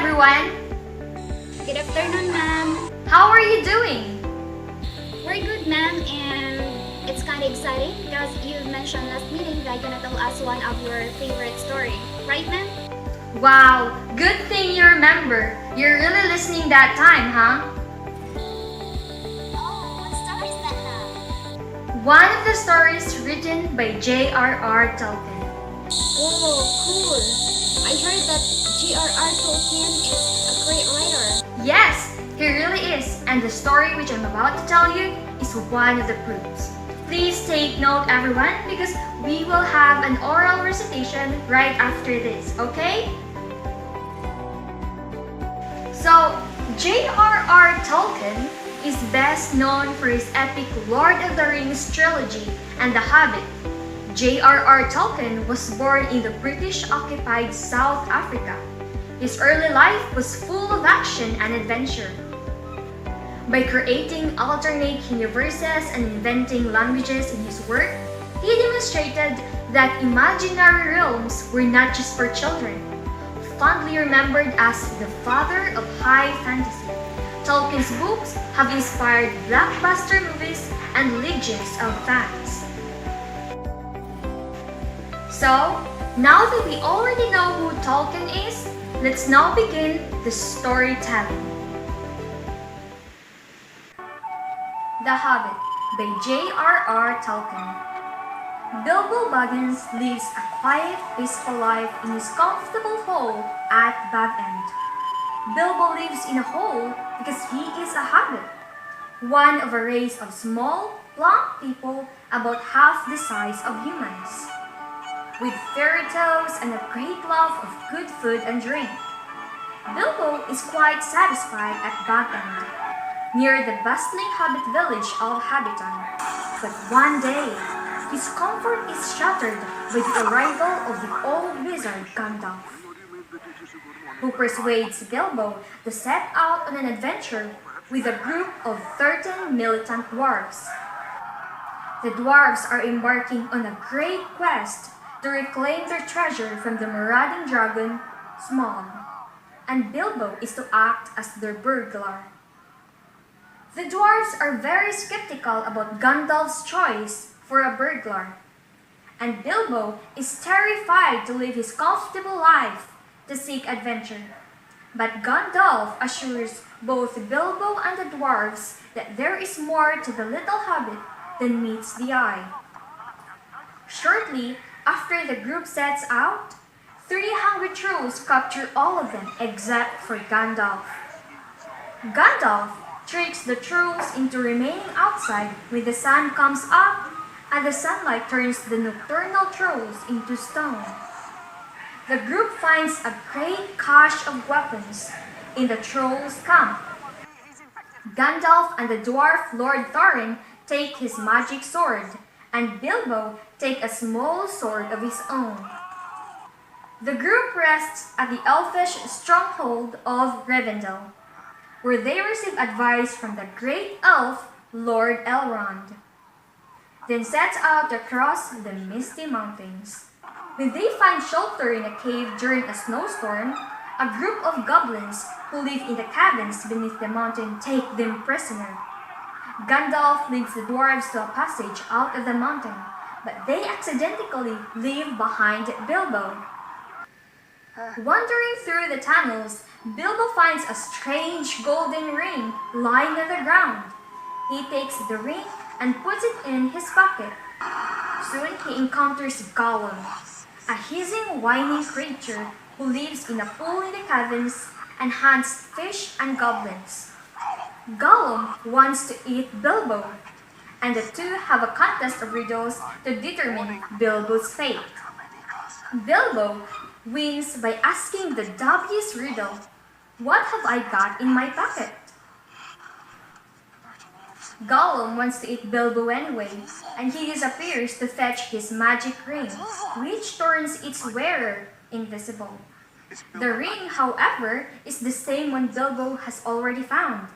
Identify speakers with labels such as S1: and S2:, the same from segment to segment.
S1: everyone!
S2: Good afternoon, ma'am.
S1: How are you doing?
S2: We're good, ma'am, and it's kind of exciting because you mentioned last meeting that you're gonna tell us one of your favorite story, right, ma'am?
S1: Wow, good thing you remember. You're really listening that time, huh?
S2: Oh, what story is that, ma'am?
S1: One of the stories written by J.R.R. Tolkien.
S2: Oh, cool. I heard that J.R.R. Tolkien is a great writer.
S1: Yes, he really is, and the story which I'm about to tell you is one of the proofs. Please take note, everyone, because we will have an oral recitation right after this, okay? So, J.R.R. Tolkien is best known for his epic Lord of the Rings trilogy and The Hobbit. J.R.R. Tolkien was born in the British-occupied South Africa. His early life was full of action and adventure. By creating alternate universes and inventing languages in his work, he demonstrated that imaginary realms were not just for children. Fondly remembered as the father of high fantasy, Tolkien's books have inspired blockbuster movies and legions of fans. So, now that we already know who Tolkien is, let's now begin the storytelling. The Hobbit by J.R.R. Tolkien. Bilbo Baggins lives a quiet, peaceful life in his comfortable hole at Bag End. Bilbo lives in a hole because he is a hobbit, one of a race of small, plump people about half the size of humans, with fairy tales and a great love of good food and drink. Bilbo is quite satisfied at Bag End, near the bustling hobbit village of Hobbiton. But one day, his comfort is shattered by the arrival of the old wizard Gandalf, who persuades Bilbo to set out on an adventure with a group of 13 militant dwarves. The dwarves are embarking on a great quest to reclaim their treasure from the marauding dragon, Smaug, and Bilbo is to act as their burglar. The dwarves are very skeptical about Gandalf's choice for a burglar, and Bilbo is terrified to live his comfortable life to seek adventure. But Gandalf assures both Bilbo and the dwarves that there is more to the little hobbit than meets the eye. Shortly after the group sets out, 3 hungry trolls capture all of them except for Gandalf. Gandalf tricks the trolls into remaining outside when the sun comes up and the sunlight turns the nocturnal trolls into stone. The group finds a great cache of weapons in the trolls' camp. Gandalf and the dwarf Lord Thorin take his magic sword, and Bilbo take a small sword of his own. The group rests at the elfish stronghold of Rivendell, where they receive advice from the great elf Lord Elrond, then sets out to cross the misty mountains. When they find shelter in a cave during a snowstorm, a group of goblins who live in the caverns beneath the mountain take them prisoner. Gandalf leads the dwarves to a passage out of the mountain, but they accidentally leave behind Bilbo. Wandering through the tunnels, Bilbo finds a strange golden ring lying on the ground. He takes the ring and puts it in his pocket. Soon he encounters Gollum, a hissing, whining creature who lives in a pool in the caverns and hunts fish and goblins. Gollum wants to eat Bilbo, and the two have a contest of riddles to determine Bilbo's fate. Bilbo wins by asking the dubious riddle, "What have I got in my pocket?" Gollum wants to eat Bilbo anyway, and he disappears to fetch his magic ring, which turns its wearer invisible. The ring, however, is the same one Bilbo has already found,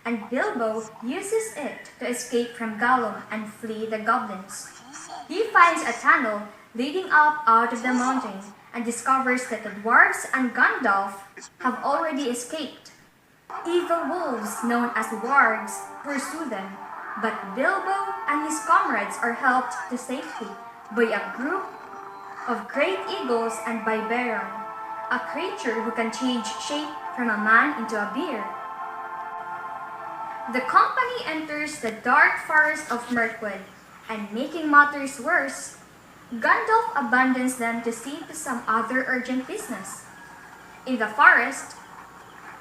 S1: and Bilbo uses it to escape from Gollum and flee the goblins. He finds a tunnel leading up out of the mountain and discovers that the dwarves and Gandalf have already escaped. Evil wolves known as wargs pursue them, but Bilbo and his comrades are helped to safety by a group of great eagles and by Beron, a creature who can change shape from a man into a bear. The company enters the dark forest of Mirkwood, and making matters worse, Gandalf abandons them to see to some other urgent business. In the forest,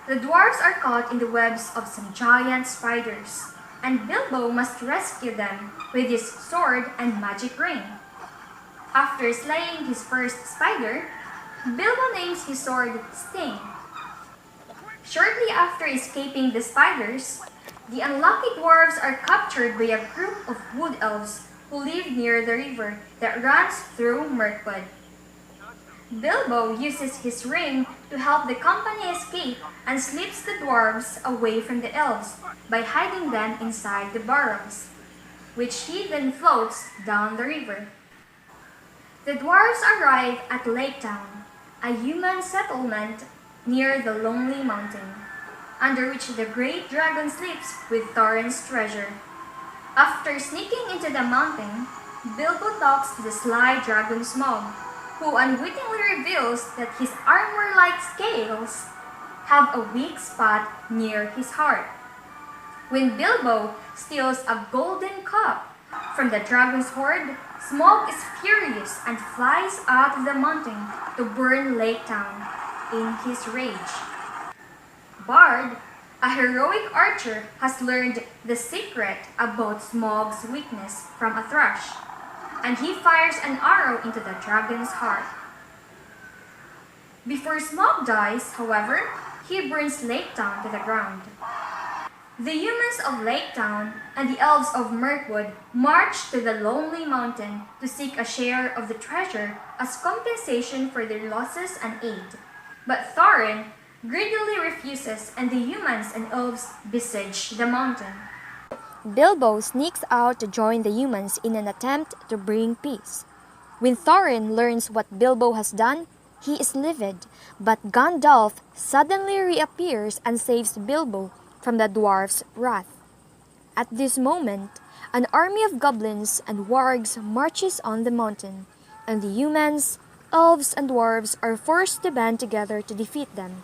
S1: the dwarves are caught in the webs of some giant spiders, and Bilbo must rescue them with his sword and magic ring. After slaying his first spider, Bilbo names his sword Sting. Shortly after escaping the spiders, the unlucky dwarves are captured by a group of wood elves who live near the river that runs through Mirkwood. Bilbo uses his ring to help the company escape and slips the dwarves away from the elves by hiding them inside the burrows, which he then floats down the river. The dwarves arrive at Lake Town, a human settlement near the Lonely Mountain, under which the great dragon sleeps with Thorin's treasure. After sneaking into the mountain, Bilbo talks to the sly dragon Smaug, who unwittingly reveals that his armor-like scales have a weak spot near his heart. When Bilbo steals a golden cup from the dragon's hoard, Smaug is furious and flies out of the mountain to burn Lake Town in his rage. Bard, a heroic archer, has learned the secret about Smaug's weakness from a thrush, and he fires an arrow into the dragon's heart. Before Smaug dies, however, he burns Lake Town to the ground. The humans of Lake Town and the elves of Mirkwood march to the Lonely Mountain to seek a share of the treasure as compensation for their losses and aid. But Thorin greedily refuses, and the humans and elves besiege the mountain.
S3: Bilbo sneaks out to join the humans in an attempt to bring peace. When Thorin learns what Bilbo has done, he is livid, but Gandalf suddenly reappears and saves Bilbo from the dwarf's wrath. At this moment, an army of goblins and wargs marches on the mountain, and the humans, elves, and dwarves are forced to band together to defeat them.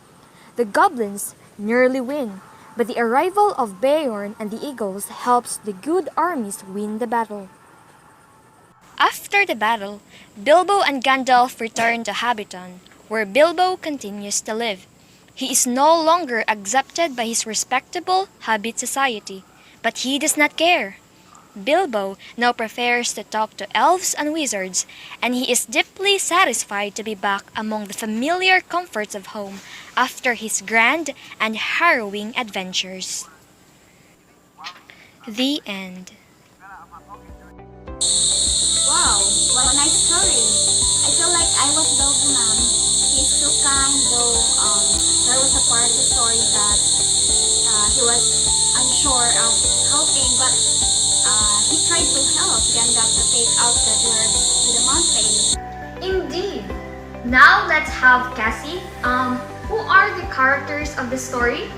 S3: The goblins nearly win, but the arrival of Beorn and the eagles helps the good armies win the battle. After the battle, Bilbo and Gandalf return to Hobbiton, where Bilbo continues to live. He is no longer accepted by his respectable Hobbit society, but he does not care. Bilbo now prefers to talk to elves and wizards, and he is deeply satisfied to be back among the familiar comforts of home after his grand and harrowing adventures. The end.
S2: Wow, what a nice story. I feel like I was Bilbo, ma'am. He's so kind, though there was a part of the story that he was unsure of helping, but he tried to help Gandalf to take out the dwarves to the mountain.
S1: Indeed! Now let's have Cassie. Who are the characters of the story?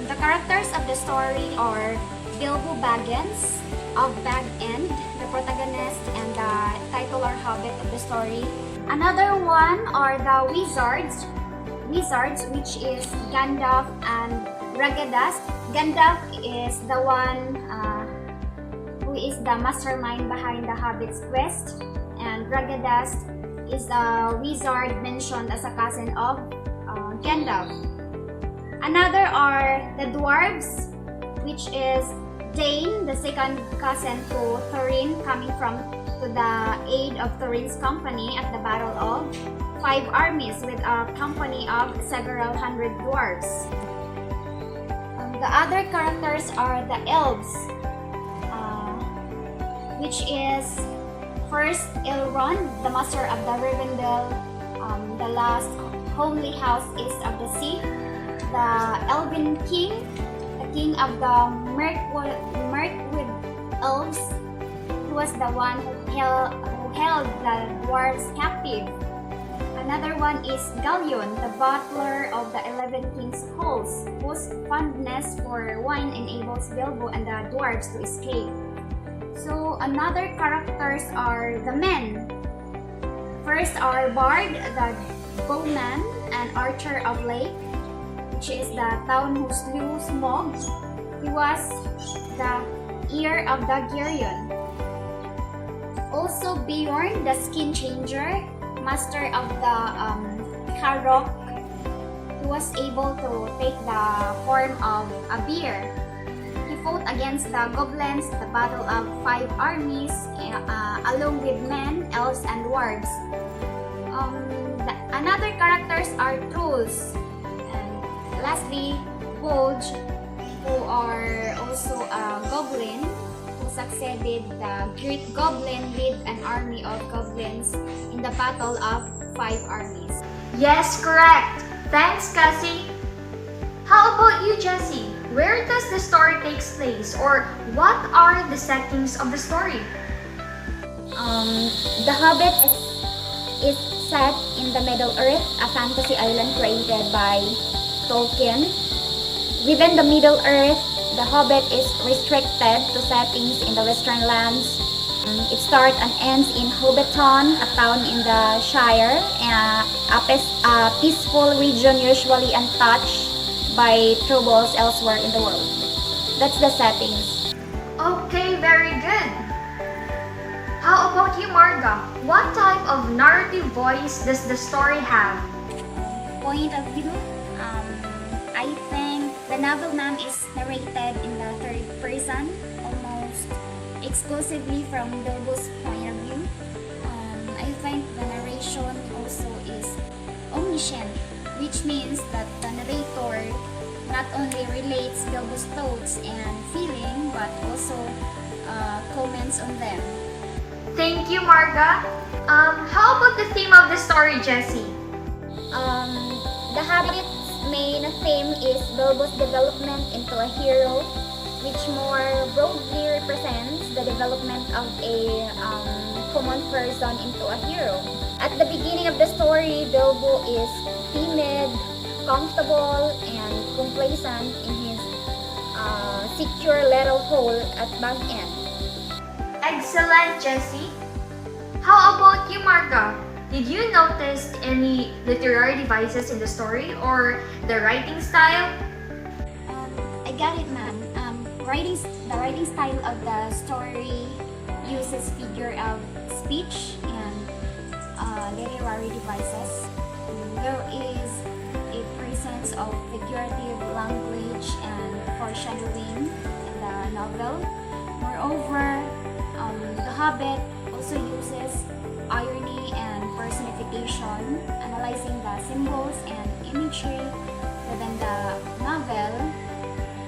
S2: The characters of the story are Bilbo Baggins of Bag End, the protagonist and the title or Hobbit of the story. Another one are the wizards, which is Gandalf and Radagast. Gandalf is the one who is the mastermind behind the Hobbit's quest, and Radagast is a wizard mentioned as a cousin of Gandalf. Another are the dwarves, which is Dane, the second cousin to Thorin, coming to the aid of Thorin's company at the Battle of Five Armies with a company of several hundred dwarves. The other characters are the elves, which is first Elrond, the master of the Rivendell, the last homely house east of the sea, the Elven king, the king of the Mirkwood elves, who was the one who held the dwarves captive. Another one is Galleon, the butler of the 11 kings' halls, whose fondness for wine enables Bilbo and the dwarves to escape. So another characters are the men. First are Bard, the bowman and archer of Lake, which is the town who slew Smaug. He was the heir of the Geryon. Also Beorn, the skin changer, master of the Karok, who was able to take the form of a bear. He fought against the goblins at the Battle of Five Armies, along with men, elves, and dwarves. Another characters are trolls. And lastly, Bolge, who are also a goblin, who succeeded the Great Goblin, lead an army of goblins in the Battle of Five Armies.
S1: Yes, correct. Thanks, Cassie. How about you, Jessie? Where does the story takes place, or what are the settings of the story?
S2: The Hobbit is set in the Middle Earth, a fantasy island created by Tolkien. Within the Middle Earth, the Hobbit is restricted to settings in the Western lands. It starts and ends in Hobbiton, a town in the Shire, a peaceful region usually untouched by troubles elsewhere in the world. That's the settings.
S1: Okay, very good. How about you, Marga? What type of narrative voice does the story have?
S2: Point of view, I think the novel name is narrated in the third person, almost exclusively from Bilbo's point of view. I think the narration also is omniscient, which means that the narrator not only relates Bilbo's thoughts and feeling, but also comments on them.
S1: Thank you, Marga. How about the theme of the story, Jessie?
S2: The Hobbit's main theme is Bilbo's development into a hero, which more broadly represents the development of a common person into a hero. At the beginning of the story, Bilbo is timid, comfortable, and complacent in his secure little hole at Bag End.
S1: Excellent, Jessie. How about you, Marga? Did you notice any literary devices in the story or the writing style?
S2: I got it, ma'am. The writing style of the story uses figure of speech and literary devices. There is a presence of figurative language and foreshadowing in the novel. Moreover, The Hobbit also uses irony and personification, analyzing the symbols and imagery within the novel.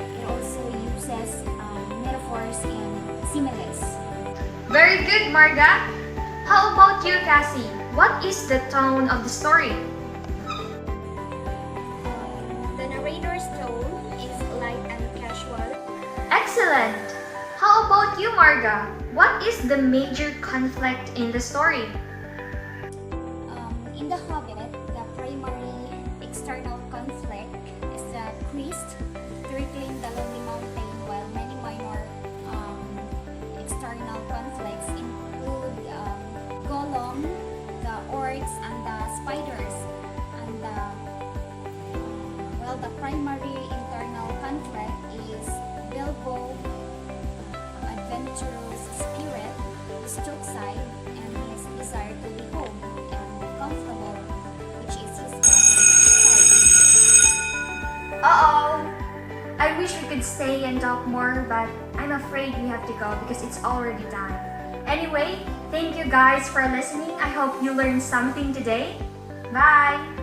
S2: It also uses metaphors and similes.
S1: Very good, Marga. How about you, Cassie? What is the tone of the story?
S2: The narrator's tone is light and casual.
S1: Excellent. How about you, Marga? What is the major conflict in the story?
S2: In The Hobbit, the primary external conflict is the quest to reclaim the Lonely Mountain, while many minor external conflicts include Gollum, the orcs, and the spiders. And the primary internal conflict is Bilbo, adventurous spirit, his dark side, and his desire to be home and comfortable, which is his side.
S1: Uh-oh. I wish we could stay and talk more, but I'm afraid we have to go because it's already time. Anyway, thank you guys for listening. I hope you learned something today. Bye!